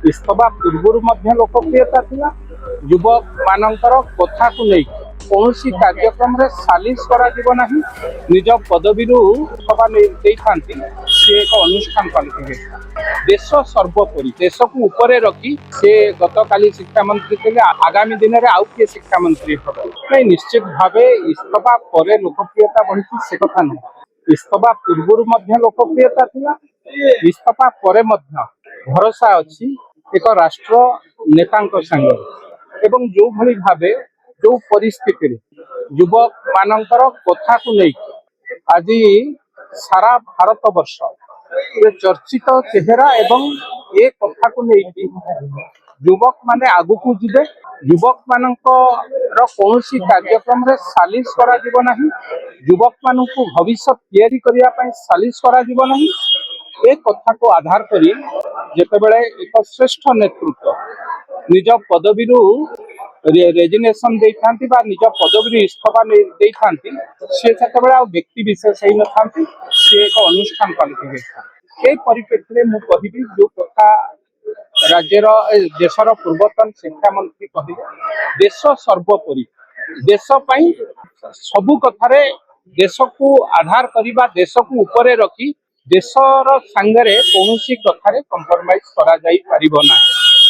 इस्तफा पूर्व लोकप्रियता थिला। युवक मानकर कथा को नहीं कौन कार्यक्रम रे सालिश करा जीव नहीं। निज पदवी इस्तफा सी एक अनुष्ठान करते देश सर्वोपरि देश को ऊपर रखी से गतकाली शिक्षा मंत्री थे। आगामी दिन में आउ किए शिक्षा मंत्री हम नहीं निश्चित भाव इस्तफा पर लोकप्रियता बढ़ी से कथा नहीं। इस्तफा पूर्व लोकप्रियता थिला। इस्तफा पर भरोसा अच्छी एक राष्ट्र नेता संगे एवं जो भली भावे जो परिस्थिति युवक मानकर कथा को नहीं आज सारा भारत वर्ष चर्चित चेहरा एवं ए कथा को नहीं युवक माने आगु को जिबे। युवक मानकर कौन कार्यक्रम रे सालिश करा जीव नहीं। युवक मान को भविष्य तैयारी करने सालिश करा जीव नहीं। ए कथा को आधार करी जेतेबेले एक श्रेष्ठ नेतृत्व निज पदवी रेजिग्नेशन देथांती बा निज पदवी इस्तफा देथांती से सेतेबेले आ व्यक्ति विशेष ही न थांती से एक अनुष्ठान करते। ए परिप्रेक्षी मु कहिबी जो कथा राज्यर देशर पूर्वतन शिक्षा मंत्री कहिबे देश सर्वोपरि देश पई सबु कथारे देश को आधार करिबा देश को ऊपर रखी देशर सांगरे कौन कथार कंप्रोमाइज करा जाई परिबो ना।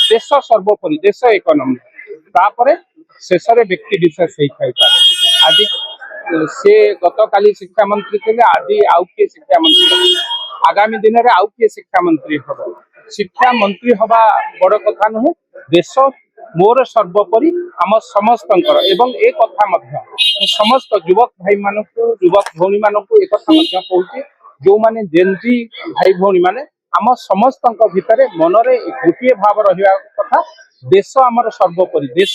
देश सर्वोपरि देश एक नंबर तापरे शेष व्यक्ति विशेष आज से गतकाली शिक्षा मंत्री थे। आज आउ किए शिक्षा मंत्री आगामी दिन में आउ किए शिक्षा मंत्री हम शिक्षा मंत्री हवा बड़ कथा नुहे। देश मोर सर्वोपरि आम समस्त एवं एक कथा समस्त युवक भाई मान युवक भौणी मान एक कहूँ जो माने जेनजी भाई भौणी माने आम समस्त भितर मनरे गोटे भाव रहा कथा देश आमर सर्वोपरि देश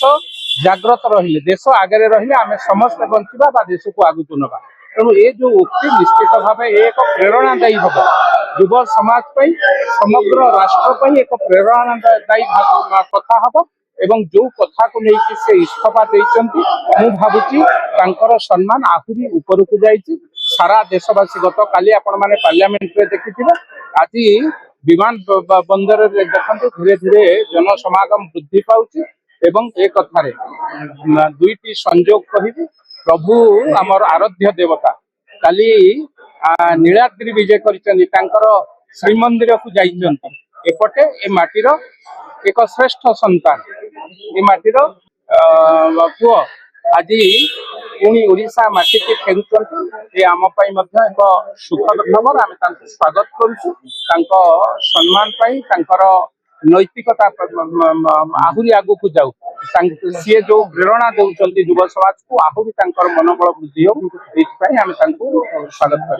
जाग्रत रहिले देश आगे रहिले आम समस्त बंचा बा देश को आगु नवा। तेणु ये जो उक्ति निश्चित भाव एक प्रेरणादायी हम युव समाज समग्र राष्ट्र एक प्रेरणादायी कथा हम एवं जो कथा को लेकिन से इस्तफा देइचंती मु भाबुची तांकर सम्मान आहुरी ऊपर को जाइछि। सारा देशवासी गत काली आपण माने पार्लियामेंट रे देखिथिबे आज विमान बंदर रे देखंतु धीरे धीरे जन समागम वृद्धि पाउछि एवं ए कथारे दुईटी संयोग कहिबी प्रभु आमर आराध्य देवता काली नीलाद्रि विजय करिसंती तांकर श्रीमंदिर को जाइचंती एपटे ए माटीर एक श्रेष्ठ संतान ए माटीर पुओ आज पुणी ओडिशा माटी के फेरुचंती आम एक सुखद खबर। आम स्वागत करुँ सम्मान नैतिकता आहुरी आगु को जाऊ सी जो प्रेरणा दौरान युव समाज को आहुरी मनोबल वृद्धि हो स्वागत कर।